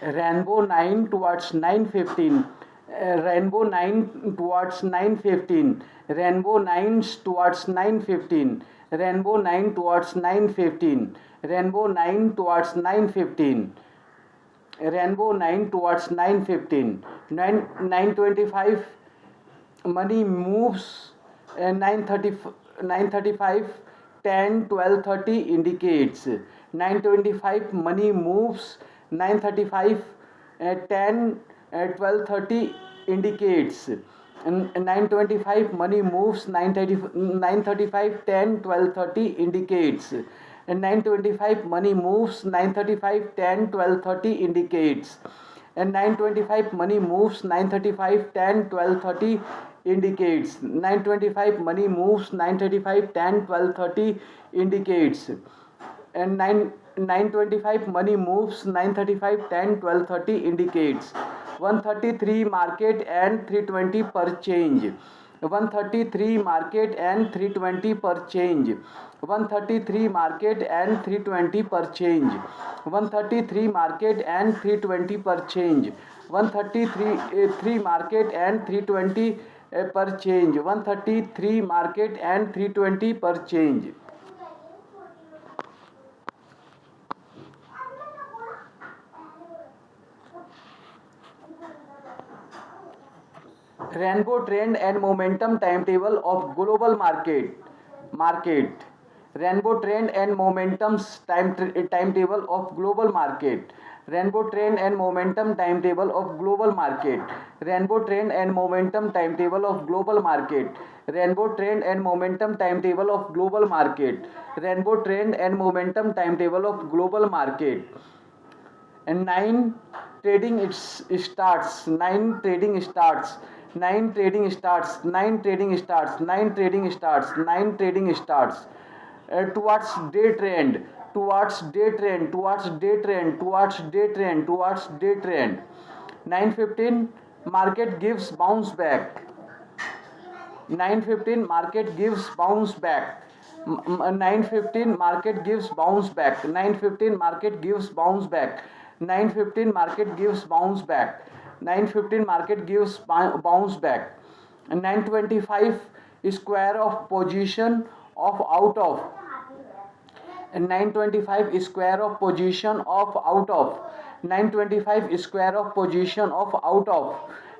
Rainbow 9 towards 9:15. Rainbow 9 towards 9:15. Rainbow 9 towards 9:15. Rainbow 9 towards 9:15. Rainbow 9 towards 9:15. Rainbow 9 towards 9:15. 9:25 money moves. 9:30, 9:35, 10, 12, 30 indicates. 9:25 money moves. 9:35, 10, 12, 30 indicates. 9:25 money moves. 9:35, 10, 12, 30 indicates. 9:25 money moves. 9:35, 10, 12, 30 indicates. And 9:25 money moves. 9:35, 10, 12, 30 indicates. 9:25 money moves. 9:35, 10, 12, 30 indicates. And 9:25 money moves. 9:35, 10, 12, 30 indicates. 133 market and 320 per change. 133 market and 320 per change. 133 market and 320 per change. 133 market and 320 per change. 133 market and 320 per change. 133 market and 320 per change. Rainbow trend and momentum timetable of global market. Rainbow trend and momentum's timetable of global market. Rainbow trend and momentum timetable of global market. Rainbow trend and momentum timetable of global market. Rainbow trend and momentum timetable of global market. Rainbow trend and momentum timetable of global market. And 9 trading starts. 9 trading starts. 9 trading starts. 9 trading starts. 9 trading starts. 9 trading starts. Towards day trend. Towards day trend. Towards day trend. Towards day trend. Towards day trend. 9:15 market gives bounce back. 9:15 market gives bounce back. 9:15 market gives bounce back. 9:15 market gives bounce back. 9:15 market gives bounce back. 9:15 market gives bounce back. 9:25 square of position of out of. 9:25 square of position of out of. 9:25 square of position of out of.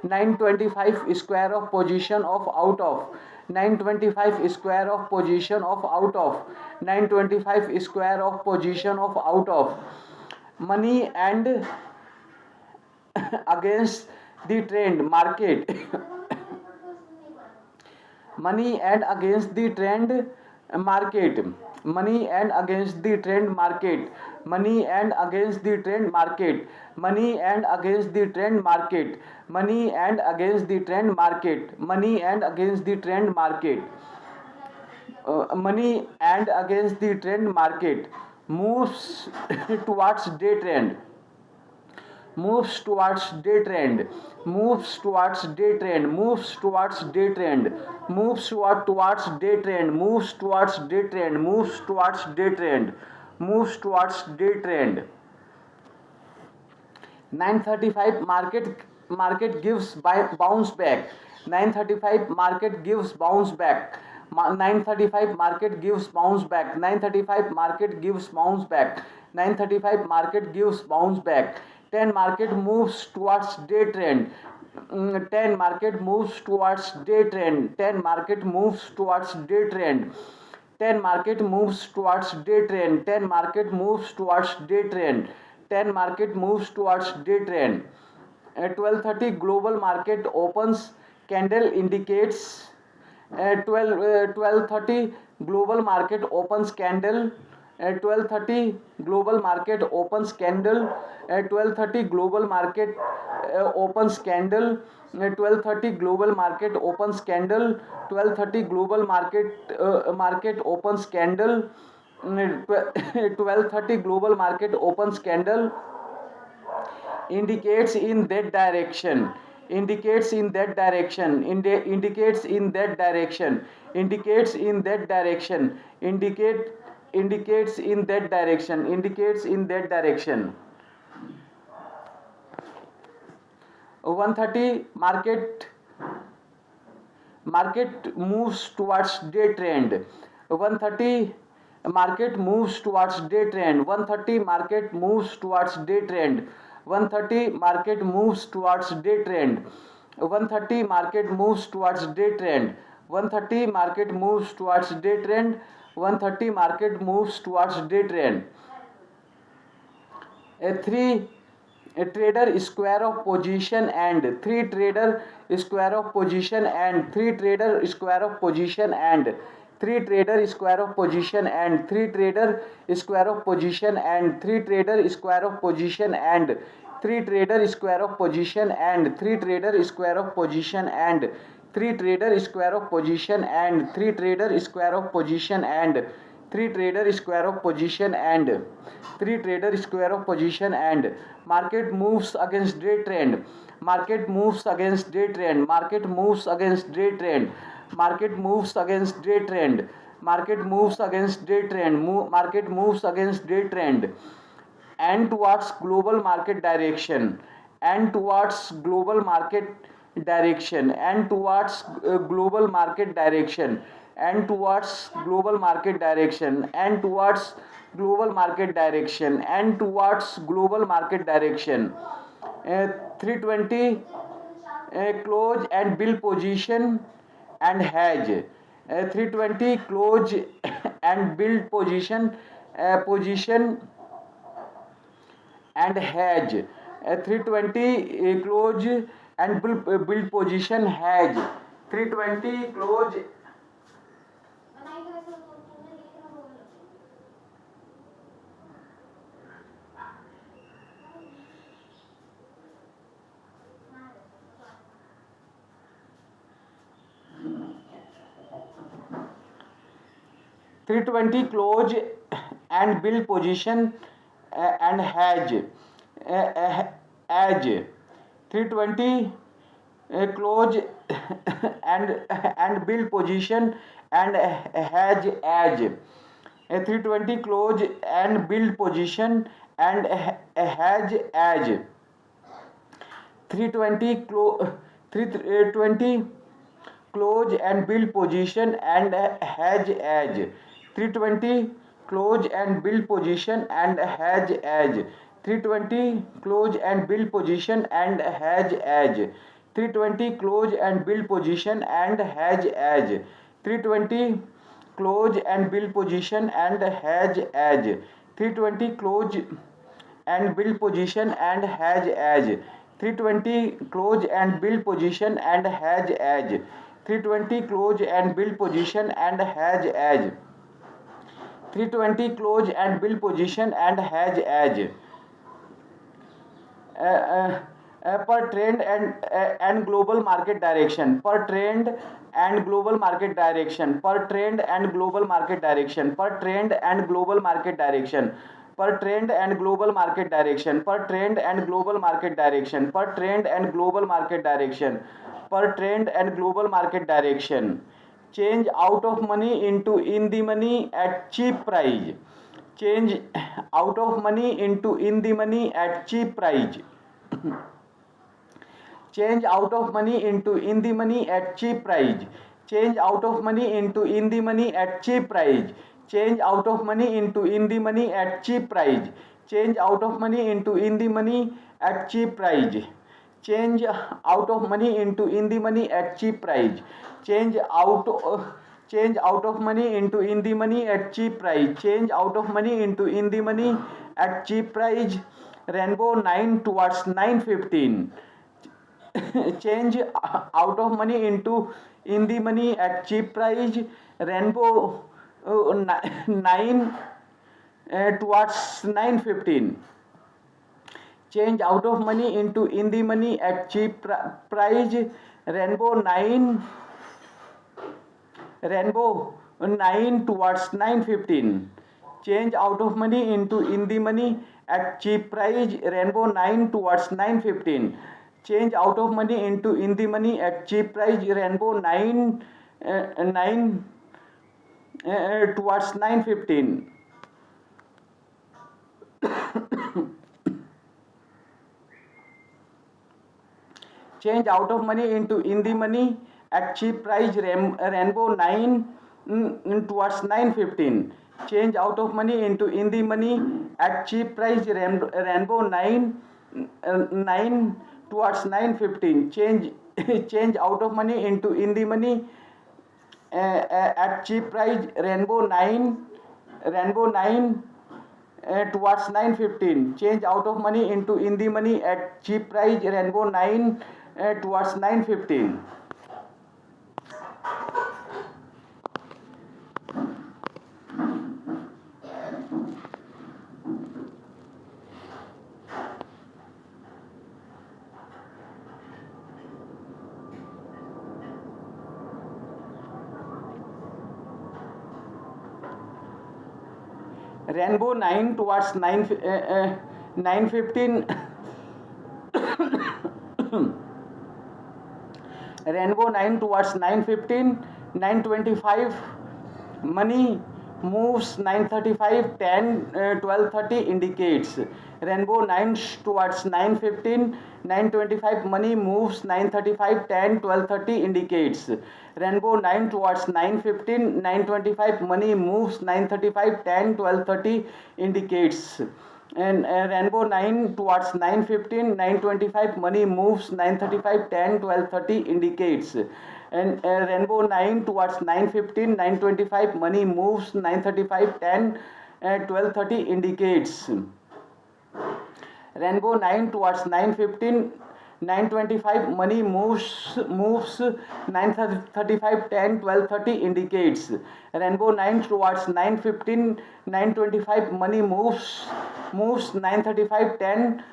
9:25 square of position of out of. 9:25 square of position of out of. 9:25 square of position of out of. Money and against the trend market. Money and against the trend market. Money and against the trend market. Money and against the trend market. Money and against the trend market. Money and against the trend market. Money and against the trend market. Money and against the trend market moves towards day trend. Moves towards day trend. Moves towards day trend. Moves towards day trend. Moves towards day trend. Moves towards day trend. Moves towards day trend. Moves towards day trend. 9:35 market gives bounce back. 9:35 market gives bounce back. 9:35 market gives bounce back. 9:35 market gives bounce back. 9:35 market gives bounce back. 10 market moves towards day trend. 10 market moves towards day trend. 10 market moves towards day trend. 10 market moves towards day trend. 10 market moves towards day trend. 10 market moves towards day trend. At 12:30 global market opens candle indicates. At 12:30 global market opens candle. At 12:30 global market opens candle. At 12:30 global market opens candle. At 12:30 global market opens candle. 12:30 global market opens candle. 12:30 global market opens candle indicates in that direction. Indicates in that direction. Indicates in that direction. Indicates in that direction. Indicates in that direction. Indicates in that direction. 130 market moves towards day trend. 130 market moves towards day trend. 130 market moves towards day trend. 130 market moves towards day trend. 130 market moves towards day trend. 130 market moves towards day trend. 130 market moves towards day trend. A 3 a trader square of position and 3 trader square of position and 3 trader square of position and 3 trader square of position and 3 trader square of position and 3 trader square of position and 3 trader square of position and 3 trader square of position and 3 trader square of position and 3 trader square of position and 3 trader square of position and 3 trader square of position and market moves against day trend. Market moves against day trend. Market moves against day trend. Market moves against day trend. Market moves against day trend. Market moves against day trend and towards global market direction and towards global market direction and towards global market direction and towards global market direction and towards global market direction and towards global market direction. 320 close and build position and hedge. 320 close and build position and hedge. 320 close and build position hedge. 320 close 320 close and build position and hedge. Edge 320 close and build position and hedge edge. 320 close and build position and hedge edge. 320 close and build position and hedge edge. 320 close and build position and hedge edge. 320 close and build position and hedge edge. 320 close and build position and hedge edge. 320 close and build position and hedge edge. 320 close and build position and hedge edge. 320 close and build position and hedge edge. 320 close and build position and hedge edge. 320 close and build position and hedge edge. Per trend and global market direction. Per trend and global market direction. Per trend and global market direction. Per trend and global market direction. Per trend and global market direction. Per trend and global market direction. Per trend and global market direction. Per trend and global market direction. Change out of money into in the money at cheap price. Change out of money into in the money at cheap price. Change out of money into in the money at cheap price. Change out of money into in the money at cheap price. Change out of money into in the money at cheap price. Change out of money into in the money at cheap price. Change out of money into in the money at cheap price. Change out of money into in the money at cheap price. Change out of money into in the money at cheap price. Rainbow 9 towards 915. Change out of money into in the money at cheap price. Rainbow 9 towards 915. Change out of money into in the money at cheap price. Rainbow 9 towards 915. Change out of money into in the money at cheap price. Rainbow 9 towards 915. Change out of money into in the money at cheap price. Rainbow 9 towards 915. change out of money into in the money at cheap price. Rainbow 9 towards 9:15. Change out of money into in the money at cheap price. Rainbow 9 towards 9:15. Change out of money into in the money at cheap price. Rainbow 9 towards 9:15. Change out of money into in the money at cheap price. Rainbow 9 towards 9:15. Rainbow 9 towards 9:15. Rainbow 9 towards 9:15. 9:25 money moves. 9:35 10 12:30 indicates. Rainbow 9 towards 9:15. 9:25 money moves. 9:35 10 12:30 indicates. Rainbow 9 towards 9:15. 9:25 money moves. 9:35 10 12:30 indicates. And Rainbow 9 towards 9:15. 9:25 money moves. 9:35 10 12:30 indicates. And Rainbow 9 towards 9:15. 9:25 money moves. 9:35 10 12:30 indicates. Rainbow 9 towards 9:15. 9:25 money moves. 9:35 10 12:30 indicates. Rainbow 9 towards 9:15. 9:25 money moves. 9:35 10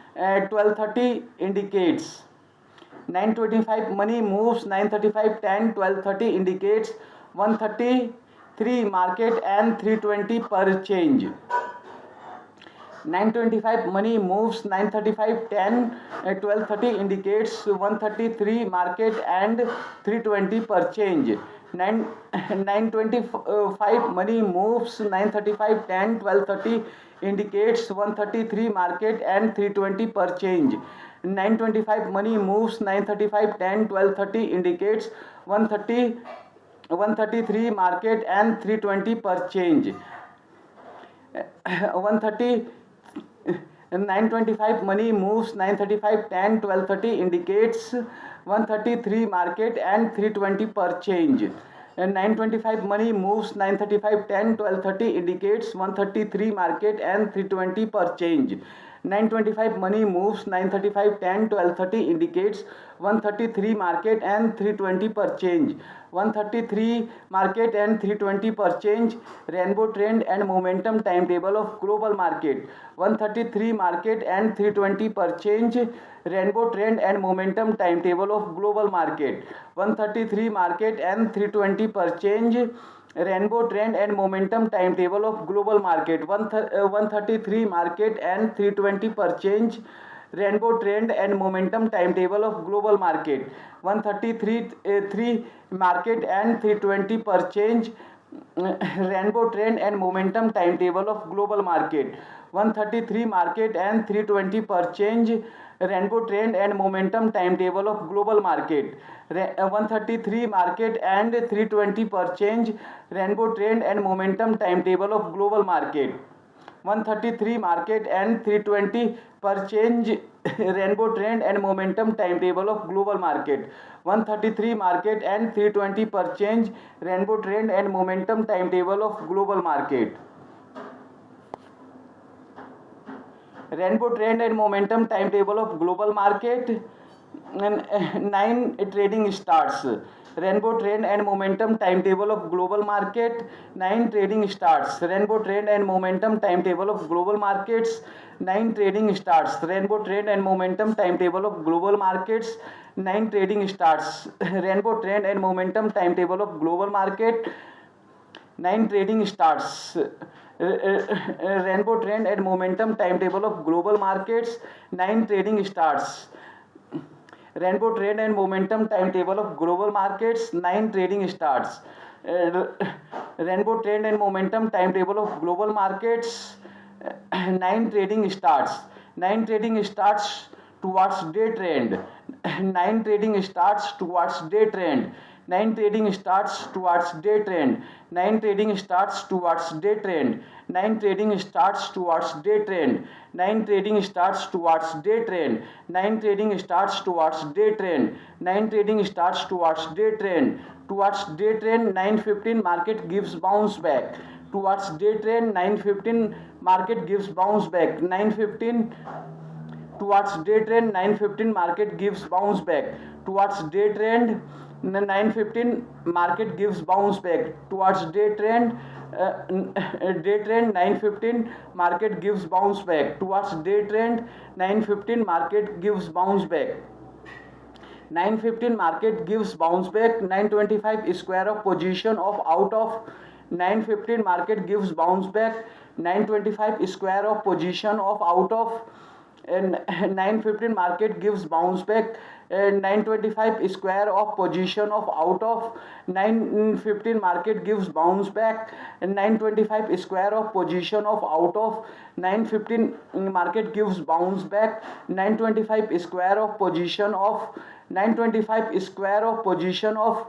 12:30 indicates. 9:25 money moves. 9:35 10 12:30 indicates. 133 market and 320 per change. 9:25 money moves. 9:35 10 12:30 indicates. 133 market and 320 per change. 9:25 money moves. 9:35 10 12:30 indicates. 133 market and 320 per change. 9:25 money moves. 9:35 10 12:30 indicates. 133 market and 320 per change. 9:25 money moves. 9:35 10 12:30 indicates. 133 market and 320 per change. 9:25 money moves. 9:35 10 12:30 indicates. 133 market and 320 per change. 9:25 money moves. 9:35 10 12:30 indicates. 133 market and 320 per change. 133 market and 320 per change. Rainbow trend and momentum timetable of global market. 133 market and 320 per change. Rainbow trend and momentum timetable of global market. 133 market and 320 per change. Rainbow trend and momentum timetable of global market. 133 market and 320 per change. Rainbow trend and momentum timetable of global market. 133 market and 320 per change. Rainbow trend and momentum timetable of global market. 133 market and 320 per change. Rainbow trend and momentum timetable of global market. 133 market and 320 per change. Rainbow trend and momentum timetable of global market. 133 market and 320 per change. Rainbow trend and momentum timetable of global market. 133 market and 320 per change. Rainbow trend and momentum timetable of global market. Rainbow trend and momentum timetable of global market. 9 trading starts. Rainbow trend and momentum timetable of global market. 9 trading starts. Rainbow trend and momentum timetable of global markets. 9 trading starts. Rainbow trend and momentum timetable of global markets. 9 trading starts. Rainbow trend and momentum timetable of global market. 9 trading starts. Rainbow trend and momentum timetable of global markets. 9 trading starts. Rainbow trend and momentum timetable of global markets. 9 trading starts. Rainbow trend and momentum timetable of global markets. 9 trading starts. 9 trading starts towards day trend. 9 trading starts towards day trend. 9 trading starts towards day trend. 9 trading starts towards day trend. 9 trading starts towards day trend. 9 trading starts towards day trend. 9 trading starts towards day trend. 9 trading starts towards day trend. Towards day trend 9:15 market gives bounce back. Towards day trend 9:15 market gives bounce back. 9:15 towards day trend 9:15 market gives bounce back. Towards day trend 9:15 market gives bounce back. Towards day trend day trend 9:15 market gives bounce back. Towards day trend 9:15 market gives bounce back. 9:15 market gives bounce back. 9:25 square of position of out of 9:15 market gives bounce back. 9:25 square of position of out of and 9:15 market gives bounce back. 9:25 square of position of out of 9:15 market gives bounce back. And 9:25 square of position of out of 9:15 market gives bounce back. 9:25 square of position of 9:25 square of position of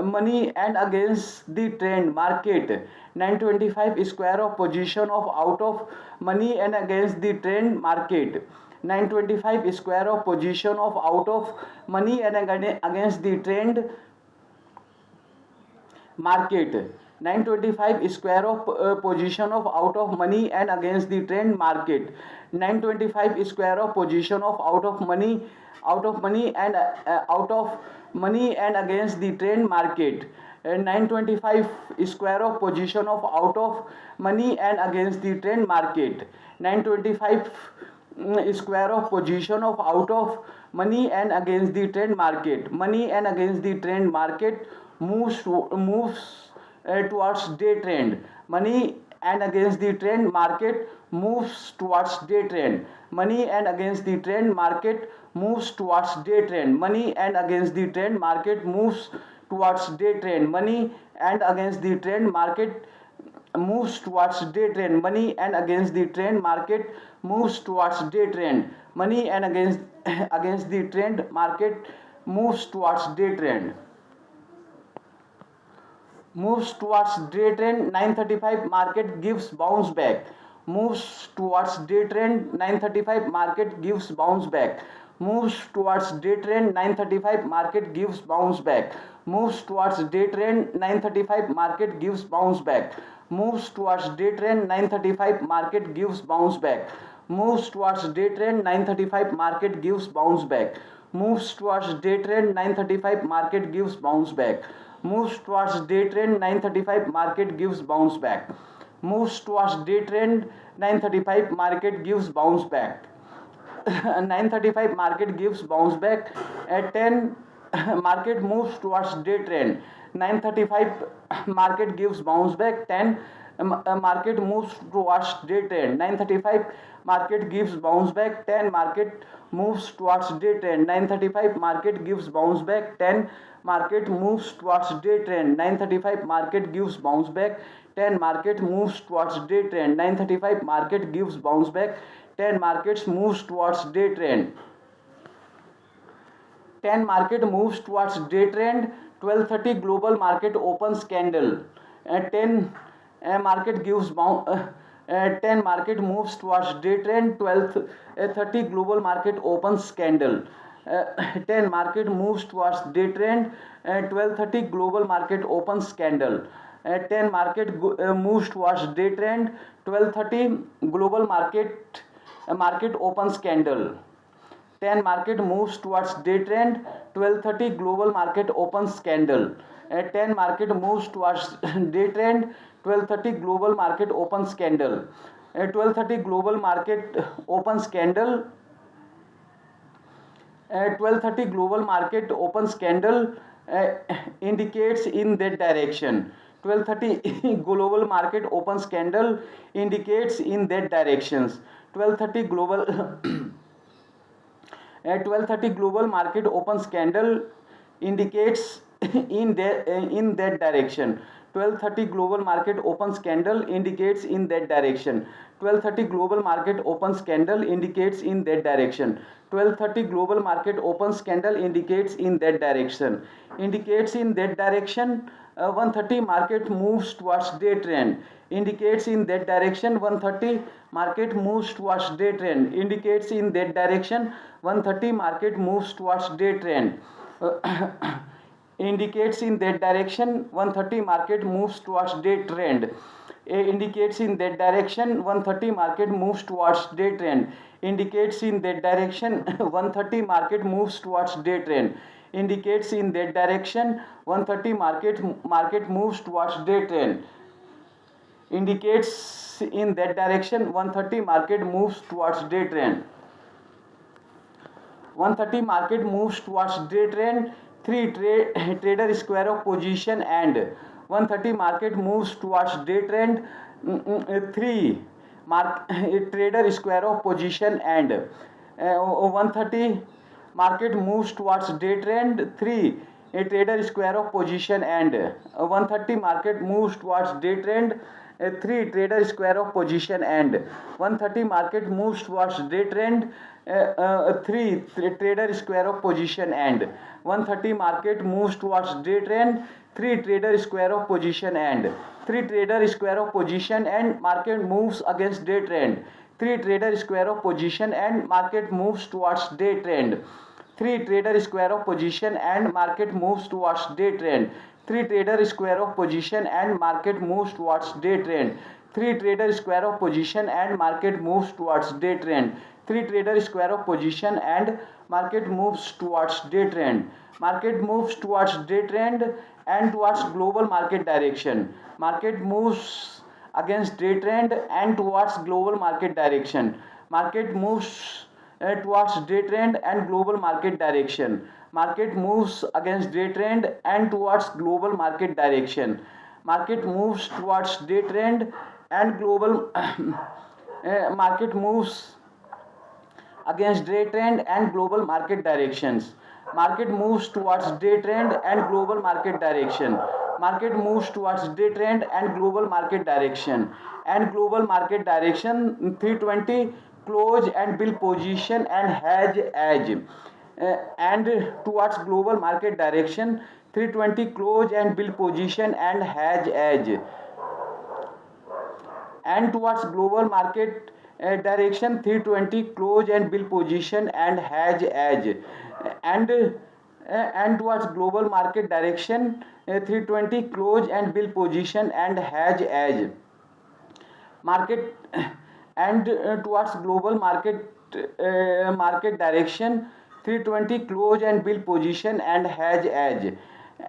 money and against the trend market. 9:25 square of position of out of money and against the trend market. 9:25 square of position of out of money and against the trend market. 9:25 square of position of out of money and against the trend market. 9:25 square of position of out of money and out of money and against the trend market. 9:25 square of position of out of money and against the trend market. 9:25 square of position of out of money and against the trend market. Money and against the trend market moves towards day trend. Money and against the trend market moves towards day trend. Money and against the trend market moves towards day trend. Money and against the trend market moves towards day trend. Money and against the trend market moves towards day trend. Money and against the trend market moves towards day trend. Money and against the trend market moves towards day trend. Moves towards day trend 9:35 market gives bounce back. Moves towards day trend 9:35 market gives bounce back. Moves towards day trend 9:35 market gives bounce back. Moves towards day trend 9:35 market gives bounce back. Moves towards day trend 9:35 market gives bounce back. Moves towards day trend 9:35 market gives bounce back. Moves towards day trend 9:35 market gives bounce back. Moves towards day trend 9:35 market gives bounce back. Moves towards day trend 9:35 market gives bounce back. 9:35 market gives bounce back. At 10 market moves towards day trend. 9:35 market gives bounce back. 10 market moves towards day trend. 9:35 market gives bounce back. 10 market moves towards day trend. 9:35 market gives bounce back. 10 market moves towards day trend. 9:35 market gives bounce back. 10 market moves towards day trend. 9:35 market gives bounce back. 10 markets moves towards day trend. 10 market moves towards day trend. 12:30 global market opens candle. 10 market gives 10 market moves towards day trend. 12:30 global market opens candle. 10 market moves towards day trend. 12:30 global market opens candle. 10 market moves towards day trend. 12:30 global market opens candle. 10 market moves towards day trend. 12:30 global market opens candle. 10 market moves towards day trend. 12:30 global market opens candle. 12:30 global market opens candle. 12:30 global market opens candle indicates in that direction. 12:30 global market opens candle indicates in that directions. 12:30 global 12:30 global market opens candle indicates in that direction. 12:30 global market opens candle indicates in that direction. 12:30 global market opens candle indicates in that direction. 12:30 global market opens candle indicates in that direction. Indicates in that direction. 1:30 market moves towards day trend indicates in that direction. 1:30 market moves towards day trend indicates in that direction. 1:30 market moves towards day trend indicates in that direction. 1:30 market moves towards day trend indicates in that direction. 1:30 market moves towards day trend indicates in that direction. 1:30 market moves towards day trend indicates in that direction. 1:30 market moves towards day trend indicates in that direction. 1:30 market moves towards day trend. 1:30 market moves towards day trend. 3 trader square of position and 1:30 market moves towards day trend. 3 trader square of position and 1:30 market moves towards day trend. 3 a trader square of position and 1:30 market moves towards day trend. 3 trader square of position and 1:30 market moves towards day trend. 3 trader square of position and 1:30 market moves towards day trend. 3 trader square of position and 3 trader square of position and market moves against day trend. 3 trader square of position and market moves towards day trend. 3 trader square of position and market moves towards day trend. 3 trader square of position and market moves towards day trend. 3 trader square of position and market moves towards day trend. 3 trader square of position and market moves towards day trend. Market moves towards day trend and towards global market direction. Market moves against day trend and towards global market direction. Market moves towards day trend and global market direction. Market moves against day trend and towards global market direction. Market moves towards day trend and global market moves against day trend and global market directions. Market moves towards day trend and global market direction. Market moves towards day trend and global market direction. And global market direction 320 close and build position and hedge edge. And towards global market direction 320 close and build position and hedge edge. And towards global market direction 320 close and build position and hedge edge. And towards global market direction 320 close and build position and hedge edge. Market and towards global market direction 320 close and build position and hedge edge.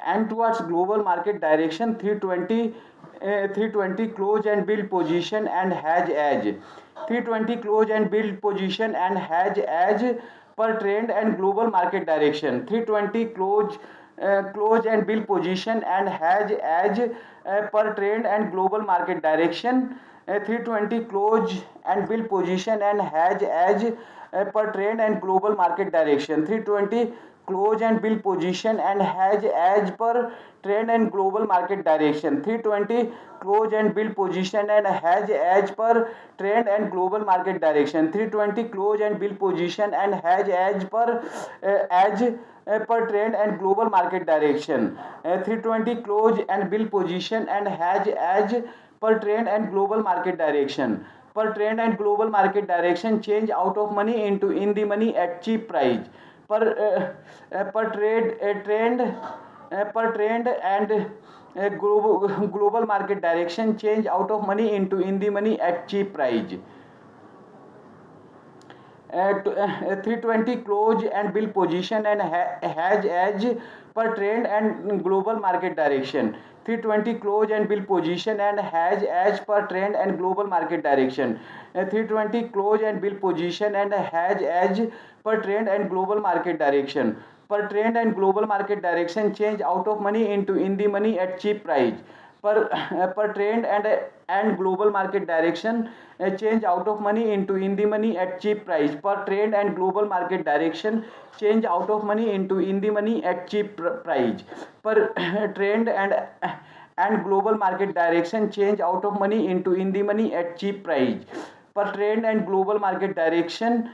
And towards global market direction 320 close and build position and hedge edge. 320 close and build position and hedge edge per trend and global market direction. 320 close and build position and hedge edge per trend and global market direction. 320 close and build position and hedge edge per trend and global market direction. 320 close and build position and hedge edge per trend and global market direction. 320 close and build position and hedge edge per trend and global market direction. 320 close and build position and hedge edge per trend and global market direction. 320 close and build position and hedge edge per trend and global market direction. Per trend and global market direction, change out of money into in the money at cheap price. Per trend and global market direction, change out of money into in the money at cheap price. 320 close and build position and hedge edge per trend and global market direction. 320 close and build position and hedge edge per trend and global market direction. 320 close and build position and hedge edge per trend and global market direction. Per trend and global market direction, change out of money into in the money at cheap price. Per trend and global market direction, change out of money into in the money at cheap price. Per trend and global market direction, change out of money into in the money at cheap price. Per trend and global market direction change out of money into in the money at cheap price. Per trend and global market direction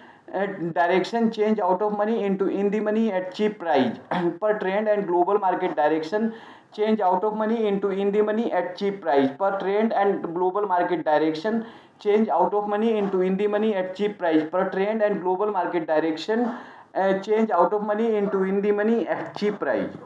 change out of money into in the money at cheap price. Per trend and global market direction change out of money into in the money at cheap price. Per trend and global market direction change out of money into in the money at cheap price. Per trend and global market direction change out of money into in the money at cheap price.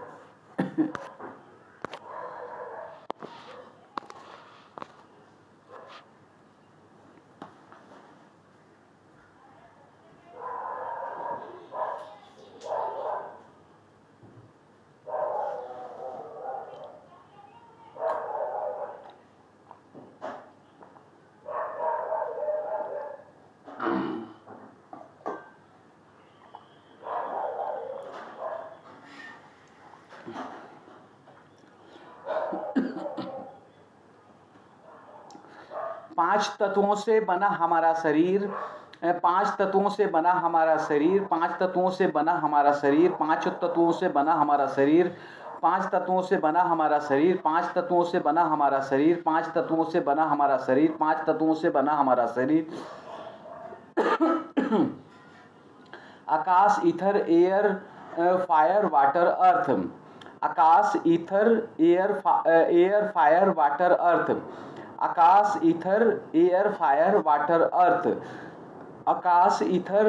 5 तत्वों से बना हमारा शरीर, 5 तत्वों से बना हमारा शरीर, 5 तत्वों से बना हमारा शरीर, 5 तत्वों से बना हमारा शरीर, 5 तत्वों से बना हमारा शरीर, 5 तत्वों से बना हमारा शरीर, 5 तत्वों से बना हमारा शरीर, 5 तत्वों से बना हमारा शरीर। आकाश, ईथर, एयर, फायर, वाटर, अर्थ। आकाश, ईथर, एयर, फायर, वाटर, अर्थ। आकाश, ईथर, एयर, फायर, वाटर, अर्थ। आकाश, ईथर,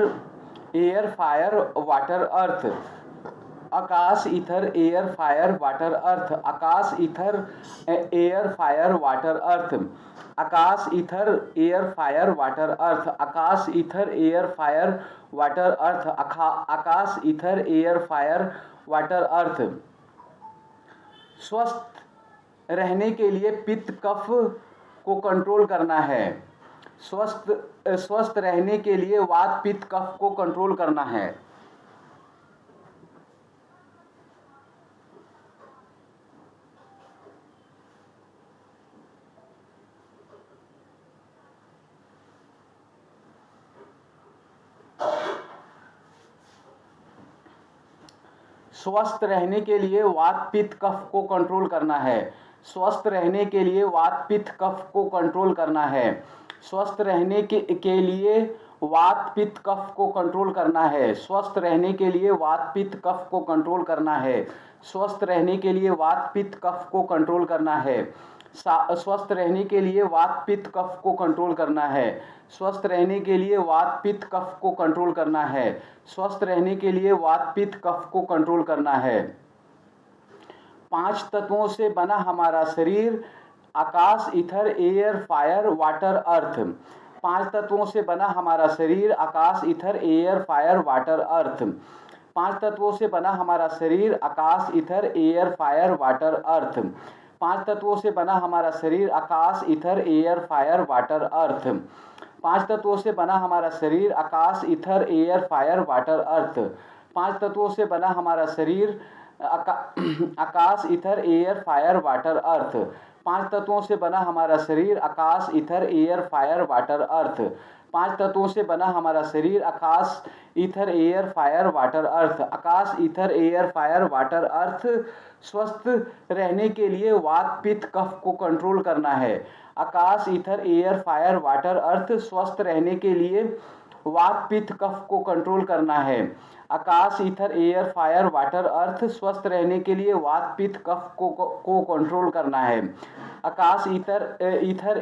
एयर, फायर, वाटर, अर्थ। आकाश, ईथर, एयर, फायर, वाटर, अर्थ। आकाश, ईथर, एयर, फायर, वाटर, अर्थ। आकाश, ईथर, एयर, फायर, वाटर, अर्थ। आकाश, ईथर, एयर, फायर, वाटर, अर्थ। आकाश, ether, air, fire, water, earth. स्वस्थ रहने के लिए पित्त कफ को control करना है। स्वस्थ रहने के लिए वात पित्त कफ को कंट्रोल करना है। स्वस्थ रहने के लिए वात पित्त कफ को कंट्रोल करना है। स्वस्थ रहने के लिए वात पित्त कफ को कंट्रोल करना है। स्वस्थ रहने के लिए वात पित्त कफ को कंट्रोल करना है। स्वस्थ रहने के लिए वात पित्त कफ को कंट्रोल करना है। स्वस्थ रहने के लिए वात पित्त कफ को कंट्रोल करना है। स्वस्थ रहने के लिए वात पित्त कफ को कंट्रोल करना है। स्वस्थ रहने के लिए वात पित्त कफ को कंट्रोल करना है। स्वस्थ रहने के लिए वात पित्त कफ को कंट्रोल करना है। 5 तत्वों से बना हमारा शरीर, आकाश, ईथर, एयर, फायर, वाटर, अर्थ। 5 तत्वों से बना हमारा शरीर, आकाश, ईथर, एयर, फायर, वाटर, अर्थ। 5 तत्वों से बना हमारा शरीर, आकाश, ईथर, एयर, फायर, वाटर, अर्थ। 5 तत्वों से बना हमारा शरीर, आकाश, ईथर, एयर, फायर, वाटर, अर्थ। 5 तत्वों से बना हमारा शरीर, आकाश, ईथर, एयर, फायर, वाटर, अर्थ। 5 तत्वों से बना हमारा शरीर, आकाश, ईथर, एयर, फायर, वाटर, अर्थ। 5 तत्वों से बना हमारा शरीर, आकाश, ईथर, एयर, फायर, वाटर, अर्थ। 5 तत्वों से बना हमारा शरीर, आकाश, ईथर, एयर, फायर, वाटर, अर्थ। आकाश, ether, air, fire, water, earth. स्वस्थ रहने के लिए वात पित्त कफ को कंट्रोल करना है। आकाश, ether, air, fire, water, earth. स्वस्थ रहने के लिए वात पित्त कफ को कंट्रोल करना है। आकाश, ether, air, fire, water, earth. स्वस्थ रहने के लिए वात पित्त कफ को कंट्रोल करना है। आकाश, ether,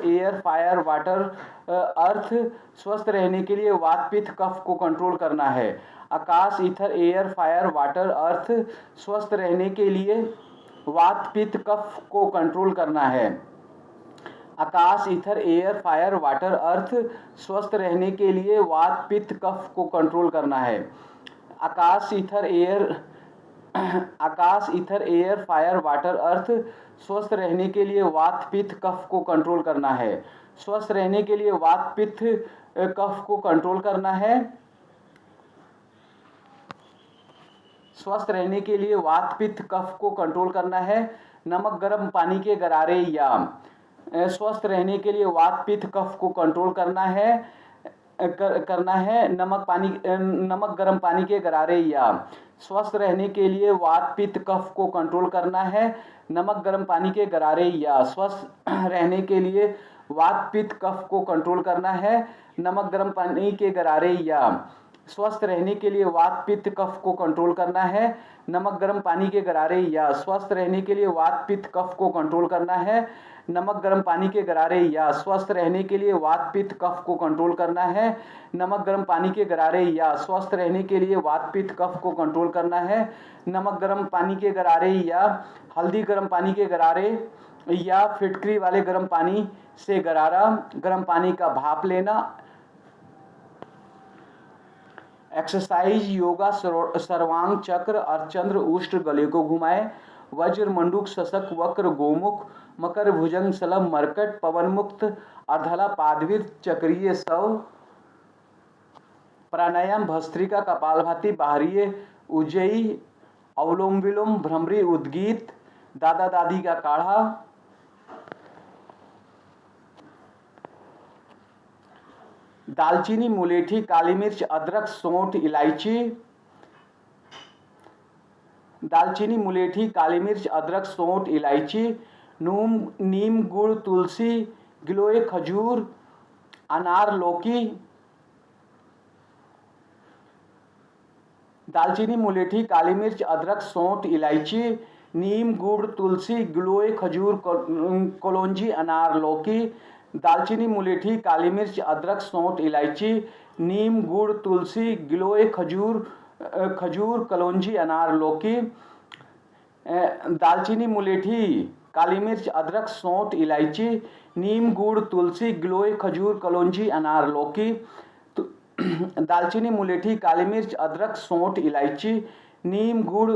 air, fire, water, earth. स्वस्थ रहने के लिए वात पित्त कफ को कंट्रोल करना है। आकाश, ether, air, fire, water, earth. स्वस्थ रहने के लिए वात पित्त कफ को कंट्रोल करना है। आकाश, ether, air, fire, water, earth. स्वस्थ रहने के लिए वात पित्त कफ को कंट्रोल करना है। आकाश, ether, air, fire, water, earth. स्वस्थ रहने के लिए वात पित्त कफ को कंट्रोल करना है। स्वस्थ रहने के लिए वात पित्त कफ को कंट्रोल करना है। स्वस्थ रहने के लिए वात पित्त कफ को कंट्रोल करना है। नमक गर्म पानी के गरारे या स्वस्थ रहने के लिए वात पित्त कफ को कंट्रोल करना है। करना है। नमक गर्म पानी के गरारे या स्वस्थ रहने के लिए वात पित्त कफ को कंट्रोल करना है। नमक गर्म पानी के गरारे या स्वस्थ रहने के लिए वात पित्त कफ को कंट्रोल करना है। नमक गर्म पानी के गरारे या स्वस्थ रहने के लिए वात पित्त कफ को कंट्रोल करना है। नमक गर्म पानी के गरारे या स्वस्थ रहने के लिए वात पित्त कफ को कंट्रोल करना है। नमक गर्म पानी के गरारे या स्वस्थ रहने के लिए वात पित्त कफ को कंट्रोल करना है। नमक गर्म पानी के गरारे या स्वस्थ रहने के लिए वात पित्त कफ को कंट्रोल करना है। नमक गर्म पानी के गरारे या हल्दी गर्म पानी के गरारे या फिटकरी वाले गर्म पानी से गरारा गर्म पानी का भाप लेना। एक्सरसाइज योगा सर्वांग चक्र अर्धचंद्र उष्ट गले को घुमाए। वज्र मंडूक शशक वक्र गोमुख मकर भुजंग सलम मरकट पवन मुक्त अर्धला पादवीर चक्रीय सव। प्राणायाम भस्त्रिका कपालभाति बाहरीय उज्जयी अवलोम विलोम भ्रमरी उद्गीत दादा दादी का काढ़ा। दालचीनी मुलेठी काली मिर्च अदरक सौंठ इलायची। दालचीनी मुलेठी काली मिर्च अदरक सौंठ इलायची नीम गुड़ तुलसी गिलोय खजूर अनार लौकी। दालचीनी मुलेठी काली मिर्च अदरक सौंठ इलायची नीम गुड़ तुलसी गिलोय खजूर कलौंजी अनार लौकी। दालचीनी मुलेठी काली मिर्च अदरक सौंठ इलायची नीम गुड़ तुलसी गिलोय खजूर कलौंजी अनार लौकी। दालचीनी मुलेठी काली मिर्च अदरक सौंठ इलायची नीम गुड़ तुलसी गिलोय खजूर कलौंजी अनार लौकी। दालचीनी मुलेठी काली मिर्च अदरक सौंठ इलायची नीम गुड़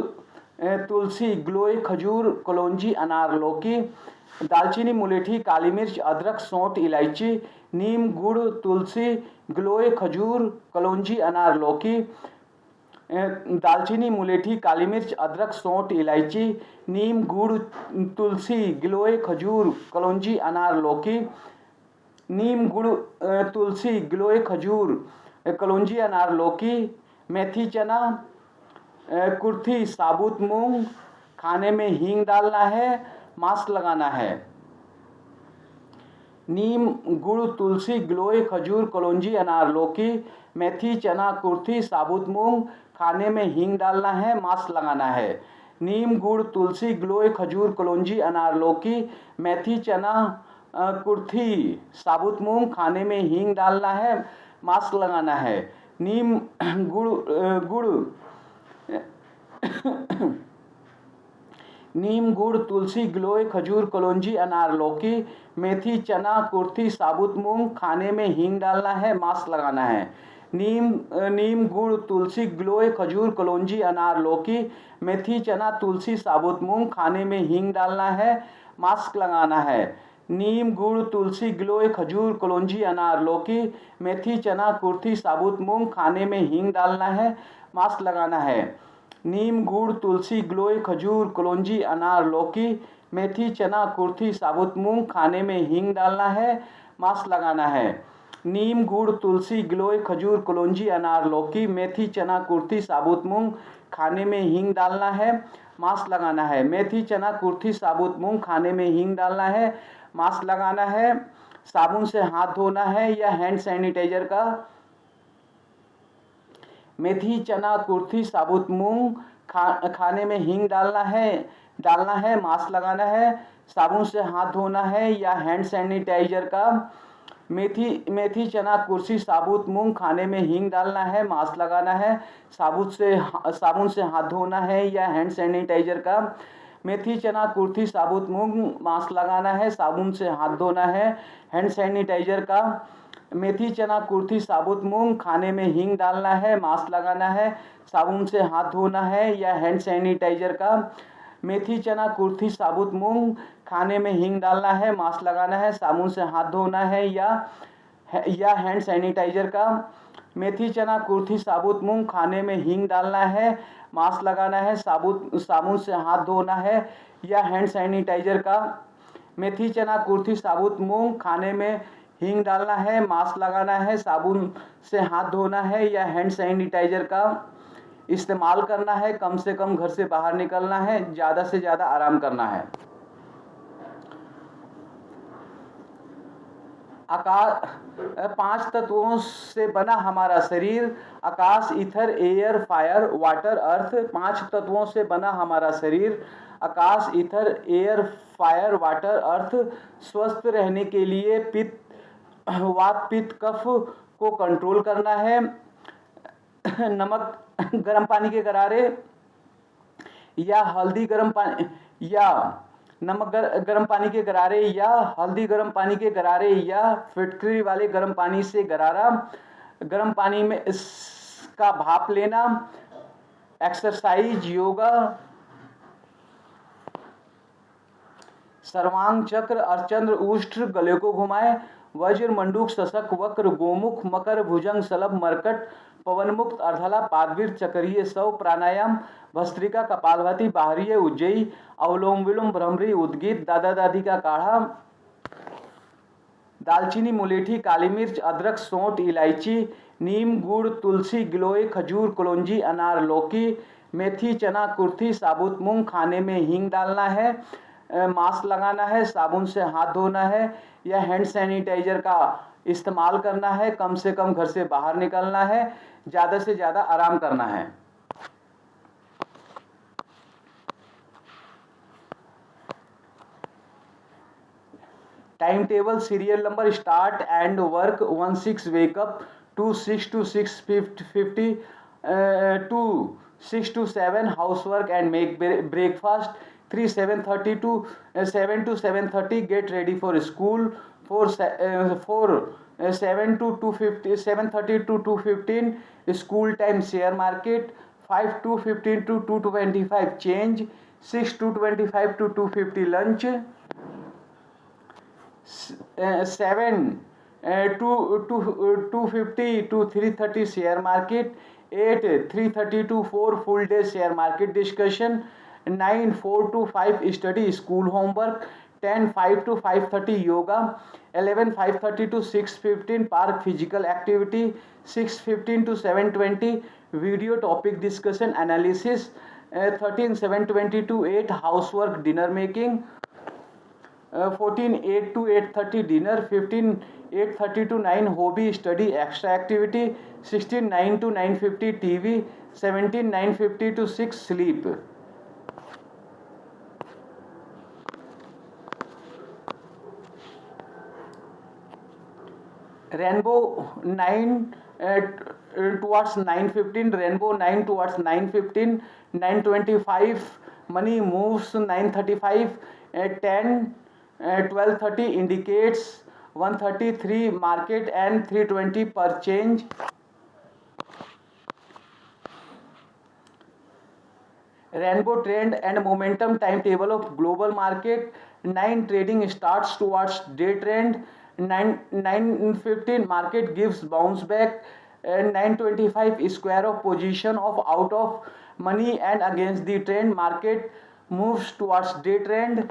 तुलसी गिलोय खजूर कलौंजी अनार लौकी। दालचीनी मुलेठी काली मिर्च अदरक सौंठ इलायची नीम गुड़ तुलसी गिलोय खजूर कलौंजी अनार लौकी। दालचीनी मुलेठी काली मिर्च अदरक सौंठ इलायची नीम गुड़ तुलसी गिलोय खजूर कलौंजी अनार लौकी। नीम गुड़ तुलसी गिलोय खजूर कलौंजी अनार लौकी। मेथी चना कुर्थी साबुत मूंग खाने में हींग डालना है मास्क लगाना है। नीम गुड़ तुलसी गिलोय खजूर कलौंजी अनार लौकी। मेथी चना कुर्थी साबुत मूंग खाने में हींग डालना है मास्क लगाना है। नीम गुड़ तुलसी गिलोय खजूर कलौंजी अनार लौकी। मेथी चना कुर्थी साबुत मूंग खाने में हींग डालना है मास्क लगाना है। नीम गुड़ तुलसी गिलोय खजूर कलौंजी अनार लौकी। मेथी चना कुर्थी साबुत मूंग खाने में हींग डालना है मास्क लगाना है। नीम गुड़ तुलसी गिलोय खजूर कलौंजी अनार लौकी। मेथी चना तुलसी साबुत मूंग खाने में हींग डालना है मास्क लगाना है। नीम गुड़ तुलसी गिलोय खजूर कलौंजी अनार लौकी। मेथी चना कुर्थी साबुत मूंग खाने में हींग डालना है मास्क लगाना है। नीम गुड़ तुलसी गिलोय खजूर कलौंजी अनार लौकी। मेथी चना कुर्थी साबुत मूंग खाने में हींग डालना है मास्क लगाना है। नीम गुड़ तुलसी गिलोय खजूर कलौंजी अनार लौकी। मेथी चना कुर्थी साबुत मूंग खाने में हींग डालना है मास्क लगाना है। मेथी चना कुर्थी साबुत मूंग खाने में हींग डालना है मास्क लगाना है। साबुन से हाथ धोना है या हैंड सैनिटाइजर का। मेथी चना कुर्थी साबुत मूंग खाने में हींग डालना है मास्क लगाना है। साबुन से हाथ धोना है या हैंड सैनिटाइजर का। मेथी चना कुर्थी साबुत मूंग खाने में हींग डालना है मास्क लगाना है। साबुन से हाथ धोना है या हैंड सैनिटाइजर का। मेथी चना कुर्थी साबुत मूंग मास्क लगाना है। साबुन से हाथ धोना है हैंड सैनिटाइजर का। मेथी चना कुर्थी साबुत मूंग खाने में हींग डालना है मास्क लगाना है। साबुन से हाथ धोना है या हैंड सैनिटाइजर का। मेथी चना कुर्थी साबुत मूंग खाने में हींग डालना है मास्क लगाना है। साबुन से हाथ धोना है या हैंड सैनिटाइजर का। मेथी चना कुर्थी साबुत मूंग खाने में हींग डालना है मास्क लगाना है। साबुन से हाथ धोना है या हैंड सैनिटाइजर का। मेथी चना कुर्थी साबुत मूंग खाने में हींग डालना है, मास्क लगाना है, साबुन से हाथ धोना है या हैंड सैनिटाइजर का इस्तेमाल करना है, कम से कम घर से बाहर निकलना है, ज़्यादा से ज़्यादा आराम करना है। आकाश 5 तत्वों से बना हमारा शरीर, आकाश, ईथर, एयर, फायर, वाटर, अर्थ। 5 तत्वों से बना हमारा शरीर, आकाश, ether, air, fire, water, earth. स्वस्थ रहने के लिए वात, पित्त, कफ को कंट्रोल करना है। नमक गर्म पानी के गरारे या हल्दी गर्म पानी या नमक गर्म पानी के गरारे या हल्दी गर्म पानी के गरारे या फिटकरी वाले गर्म पानी से गरारा, गर्म पानी में इसका भाप लेना, एक्सरसाइज, योगा, सर्वांग चक्र, अर्चंद्र, उष्ट्र, गले को घुमाए, वज्र, मंडूक, शशक, वक्र, गोमुख, मकर, भुजंग, शलभ, मरकट, पवन मुक्त, अर्धला, पादवीर, चक्रीय, सौ, प्राणायाम, भस्त्रिका, कपालभाति, बाहरीय, उज्जयी, अवलोम विलोम, भ्रमरी, उद्गीत, दादा दादी का काढ़ा, दालचीनी, मुलेठी, काली मिर्च, अदरक, सौंठ, इलायची, नीम, गुड़, तुलसी, गिलोय, खजूर, कलौंजी, अनार, लौकी, मेथी, चना, कुर्थी, साबुत मूंग। खाने में हींग डालना है, मास्क लगाना है, साबुन से हाथ धोना है या हैंड सैनिटाइजर का इस्तेमाल करना है, कम से कम घर से बाहर निकलना है, ज़्यादा से ज़्यादा आराम करना है। Time table, serial number, start and work 1 6 wake up, 2 6 to 6:50, 2 6 to 7 house work and make breakfast, 3 7:30 to 7:30 get ready for school, 4 7 to 2:50, 7:30 to 2:15 school time share market, 5 2:15 to 2:25 change, 6 2:25 to 2:50 lunch, 7 2:50 to 3:30 share market, 8 3:30 to 4 full day share market discussion, 9 4 to 5 study school homework, 10 5 to 5:30 yoga, 11 5:30 to 6:15 park physical activity, 6:15 to 7:20 video topic discussion analysis, 13 7:20 to 8 house work dinner making, 14 8 to 8:30 dinner, 15 8:30 to 9 hobby study extra activity, 16 9 to 9:50 TV, 17 9:50 to 6 sleep. Rainbow 9 towards 9:15, rainbow 9 towards 9:15, 9:25 money moves, 9:35 10 12:30 indicates 1:33 market and 3:20 per change। Rainbow trend and momentum time table of global market, 9 trading starts towards day trend, 9:15 market gives bounce back, 9:25 square of position of out of money and against the trend, market moves towards day trend,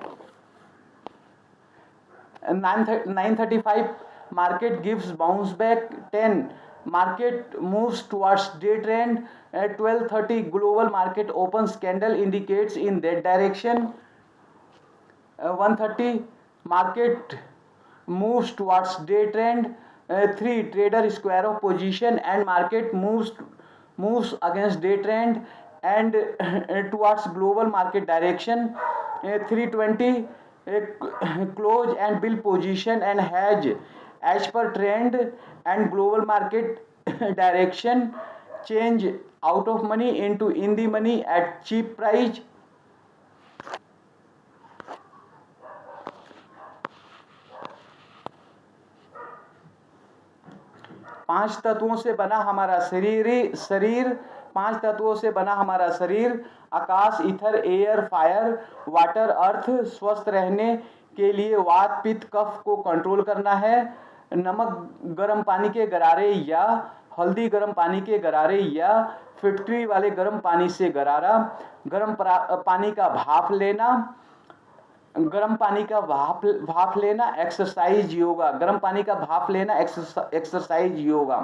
9:35 market gives bounce back, 10 market moves towards day trend, at 12:30 global market opens candle indicates in that direction, 1:30 market moves towards day trend, 3 trader square of position and market moves against day trend and towards global market direction, 3:20 close and build position and hedge as per trend and global market direction, change out of money into in the money at cheap price। पांच तत्वों से बना हमारा शरीर 5 तत्वों से बना हमारा शरीर, आकाश, ether, air, fire, water, earth. स्वस्थ रहने के लिए वात, पित्त, कफ को कंट्रोल करना है। नमक गर्म पानी के गरारे या हल्दी गर्म पानी के गरारे या फिटकरी वाले गर्म पानी से गरारा, गर्म पानी का भाप लेना, गर्म पानी का भाप लेना एक्सरसाइज योगा। गर्म पानी का भाप लेना एक्सरसाइज योगा।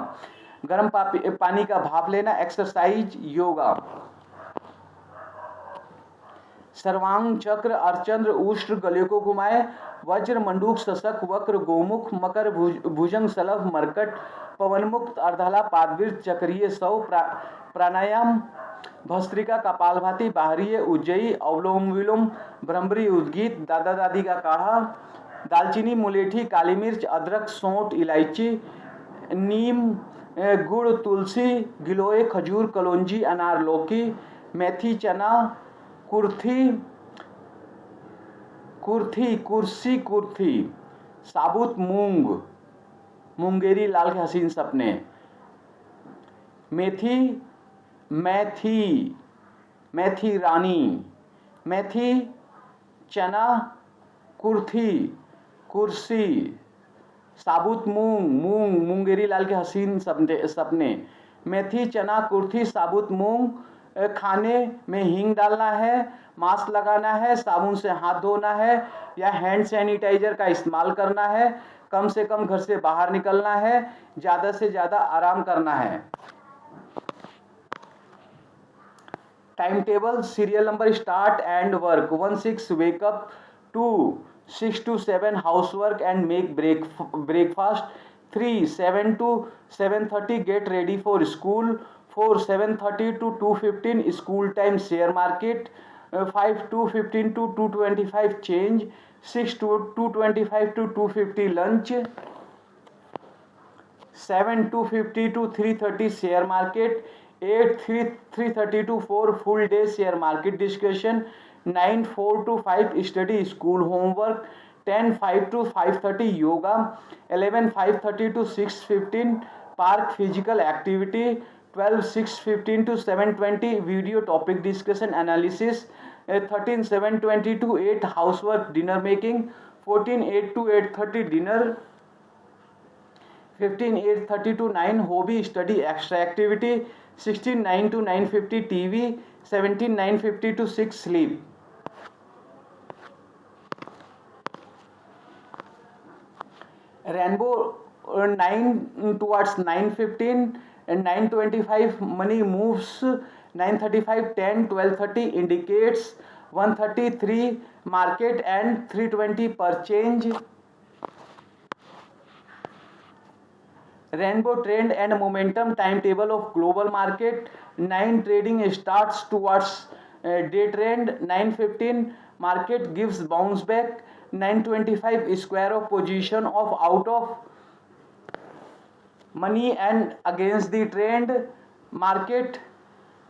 गर्म पानी का भाप लेना एक्सरसाइज योगा। सर्वांग चक्र अर्चंद्र उष्ट्र गले को घुमाए, वज्र मंडूक शशक वक्र गोमुख मकर भुजंग सलभ मरकट पवनमुक्त अर्धला पादवीर चक्रीय सौ प्राणायाम भस्त्रिका कपालभाति बाहरीय उज्जयी अवलोम विलोम भ्रमरी उद्गीत दादा दादी का काढ़ा दालचीनी मुलेठी काली मिर्च अदरक सौंठ इलायची नीम गुड़ तुलसी गिलोय खजूर कलौंजी अनार लौकी मेथी चना कुर्थी कुर्थी कुर्सी कुर्थी साबुत मूंग मुंगेरी लाल के हसीन सपने मेथी मैथी मैथी रानी मेथी चना कुर्थी कुर्सी साबुत मूंग मूंग मुंगेरी लाल के हसीन सपने मेथी चना कुर्थी साबुत मूंग खाने में हींग डालना है, मास्क लगाना है, साबुन से हाथ धोना है या हैंड सैनिटाइजर का इस्तेमाल करना है, कम से कम घर से बाहर निकलना है, ज़्यादा से ज़्यादा आराम करना है। Time table serial number start and work 1-6 wake up 2-6 to 7 housework and make breakfast 3-7 to 7:30 get ready for school 4-7:30 to 2:15 school time share market 5-2:15 to 2:25 change 6-2:25 to 2:50 lunch 7-2:50 to 3:30 share market 8-3:30 to 4 full day share market discussion 9-4 to 5 study school homework 10-5 to 5:30 yoga 11-5:30 to 6:15 park physical activity 12-6:15 to 7:20 video topic discussion analysis 13-7:20 to 8 housework dinner making 14-8 to 8:30 dinner 15-8:30 to 9 hobby study extra activity 16-9 to 9:50 TV 17-9:50 to 6 sleep rainbow 9 towards 9:15 and 9:25 money moves 9:35 10 12:30 indicates 1:33 market and 3:20 per change Rainbow trend and momentum timetable of global market 9 trading starts towards day trend 9:15 market gives bounce back 9:25 square of position of out of money and against the trend market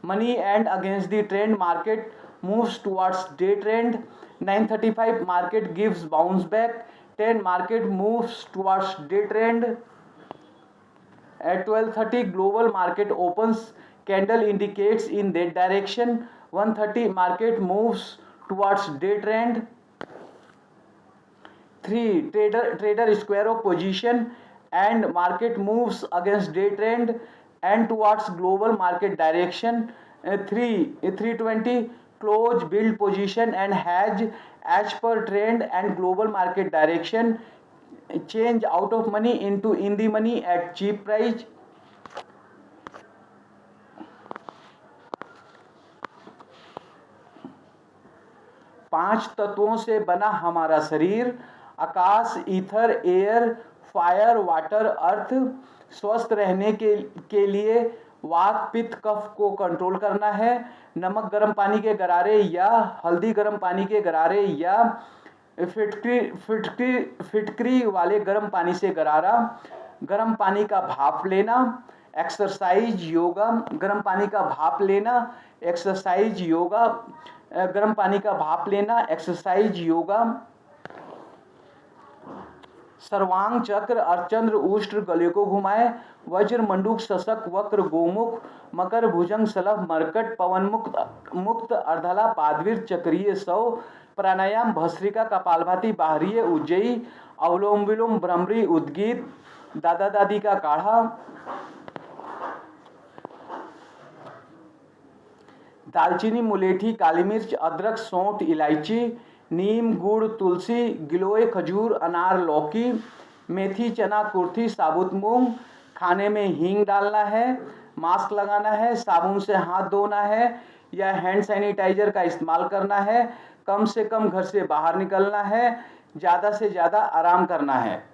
money and against the trend market moves towards day trend 9:35 market gives bounce back 10 market moves towards day trend At 12:30 global market opens candle indicates in that direction 1:30 market moves towards day trend 3 trader square of position and market moves against day trend and towards global market direction 3:20 close build position and hedge as per trend and global market direction change out of money into in the money at cheap price पांच तत्वों से बना हमारा शरीर आकाश ether air fire water earth स्वस्थ रहने के लिए वात पित्त कफ को कंट्रोल करना है नमक गर्म पानी के गरारे या हल्दी गर्म पानी के गरारे या फिटकरी वाले गर्म पानी से गरारा गर्म पानी का भाप लेना एक्सरसाइज योगा गर्म पानी का भाप लेना एक्सरसाइज योगा गर्म पानी का भाप लेना एक्सरसाइज योगा सर्वांग चक्र अर्चंद्र उष्ट्र गले को घुमाए वज्र मंडूक शशक वक्र गोमुख मकर भुजंग सलभ मरकट पवन मुक्त अर्धला पादवीर चक्रीय सौ प्राणायाम भस्त्रिका कपालभाति बाहरीय उज्जयी अवलोम विलोम भ्रमरी उद्गीत दादा दादी का काढ़ा दालचीनी मुलेठी काली मिर्च अदरक सौंठ इलायची नीम, गुड़, तुलसी, गिलोय, खजूर, अनार, लौकी, मेथी, चना, कुर्थी, साबुत मूंग। खाने में हींग डालना है, मास्क लगाना है, साबुन से हाथ धोना है या हैंड सैनिटाइजर का इस्तेमाल करना है, कम से कम घर से बाहर निकलना है, ज़्यादा से ज़्यादा आराम करना है।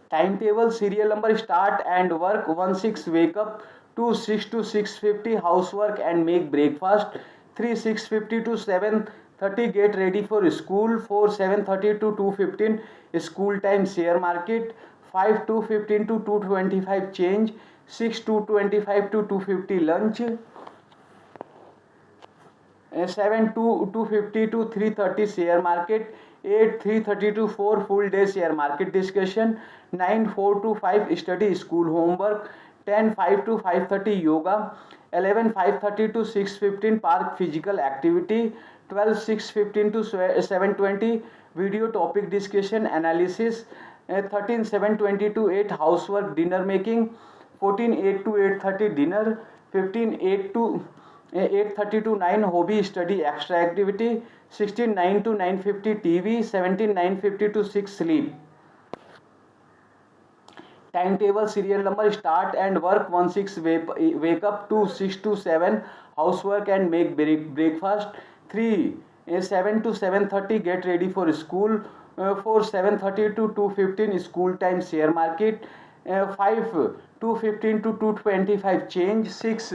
Timetable, serial number, start and work 1 6 wake up, 2 6 to 6:50 housework and make breakfast, 3 6:50 to 7:30 get ready for school, 4 7:30 to 2:15 school time share market, 5 2:15 to 2:25 change, 6 2:25 to 2:50 lunch, 7 2:50 to 3:30 share market, 8 3:30 to 4 full day share market discussion, 9 4 to 5 study school homework, 10 5 to 5:30 yoga, 11 5:30 to 6:15 park physical activity, 12 6:15 to 7:20 video topic discussion analysis, 13 7:20 to 8 housework dinner making, 14 8 to 8:30 dinner, 15 8 to 8:30 to 9 hobby study extra activity, 16 9 to 9:50 TV, 17 9:50 to 6 sleep. Timetable, serial number, start and work 1 6 wake up, 2 6 to 7 housework and make breakfast, 3 7 to 7:30 get ready for school, 4 7:30 to 2:15 school time share market, 5 2:15 to 2:25 change, 6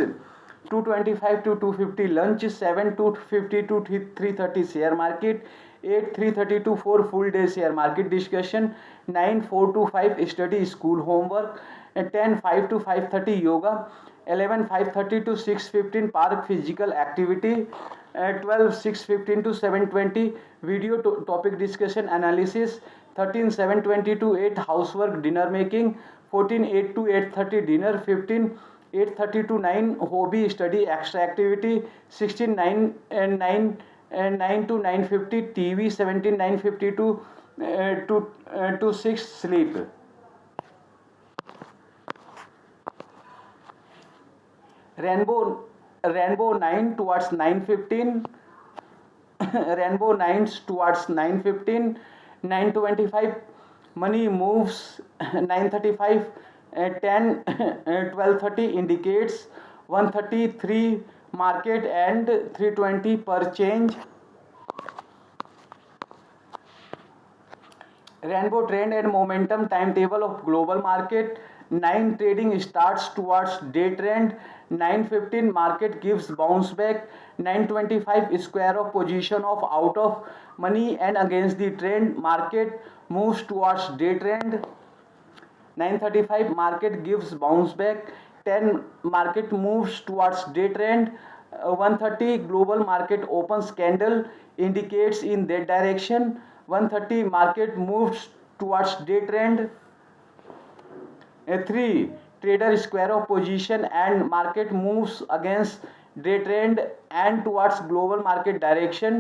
2:25 to 2:50 lunch, 7 2:50 to 3:30 share market, 8 3:30 to 4 full day share market discussion, 9 4 to 5 study school homework, 10 5 to 5:30 yoga, 11 5:30 to 6:15 park physical activity, 12 6:15 to 7:20 video topic discussion analysis, 13 7:20 to 8 housework dinner making, 14 8 to 8:30 dinner, 15 8:30 to 9 hobby study extra activity, 16 9 and 9 and 9 to 9:50 TV, 17 9:50 to 6 sleep. Rainbow 9 towards 9:15, rainbow 9s towards 9:15, 9:25 money moves, 9:35 10 12:30 indicates, 1:33 market and 3:20 per change. Rainbow trend and momentum timetable of global market. 9 trading starts towards day trend, 9:15 market gives bounce back, 9:25 square of position of out of money and against the trend, market moves towards day trend, 9:35 market gives bounce back, 10 market moves towards day trend, 1:30 global market opens candle indicates in that direction, 1:30 market moves towards day trend, 3 trader square of position and market moves against day trend and towards global market direction,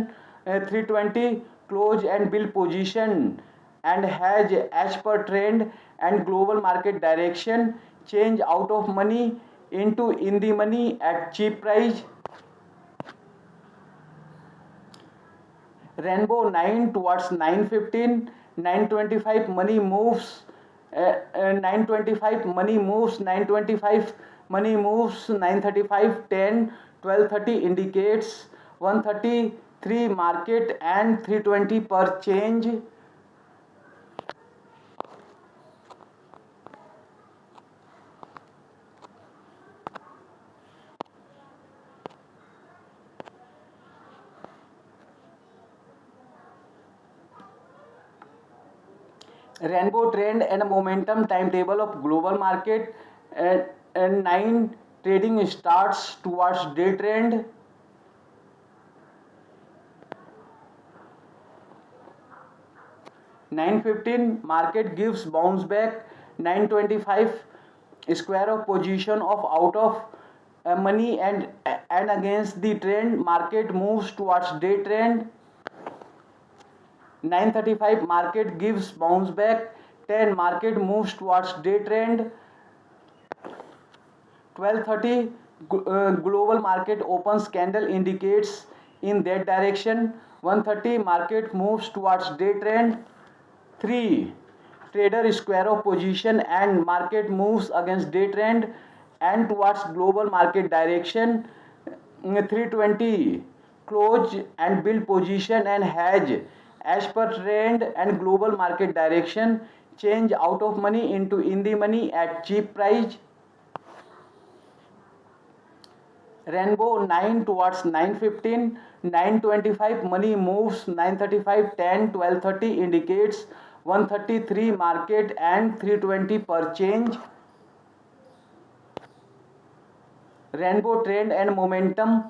3:20 close and build position and hedge as per trend and global market direction, change out of money into in the money at cheap price. Rainbow 9 towards 9:15, 9:25 money moves, 9:25 money moves, 9:25 money moves, 9:35 10 12:30 indicates, 1:33 market and 3:20 per change. Rainbow trend and momentum timetable of global market, and 9 trading starts towards day trend, 9:15 market gives bounce back, 9:25 square of position of out of money and against the trend, market moves towards day trend, 9:35 market gives bounce back, 10 market moves towards day trend, 12:30 global market opens candle indicates in that direction. 1:30 market moves towards day trend. 3 trader square of position and market moves against day trend and towards global market direction. 3:20 close and build position and hedge as per trend and global market direction. Change out of money into in the money at cheap price. Rainbow 9 towards 9:15. 9:25 money moves. 9:35 10 12:30 indicates 1:33 market and 3:20 per change. Rainbow trend and momentum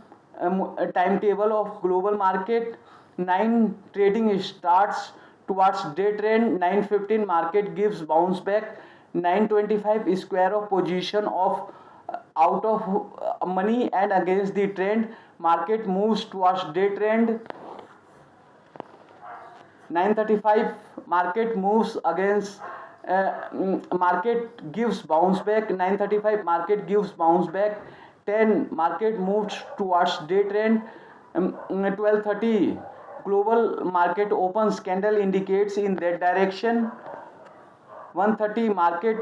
timetable of global market. 9 trading starts towards day trend. 9:15 market gives bounce back. 9:25 square of position of out of money and against the trend. Market moves towards day trend. 9:35 market moves against market gives bounce back. 9:35 market gives bounce back. 10 market moves towards day trend. 12:30 global market opens candle indicates in that direction. 1:30 market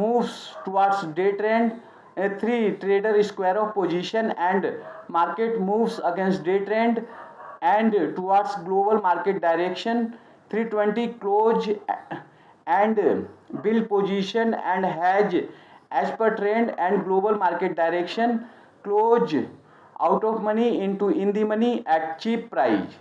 moves towards day trend. 3 trader square of position and market moves against day trend and towards global market direction. 3:20 close and build position and hedge as per trend and global market direction. Close out of money into in the money at cheap price.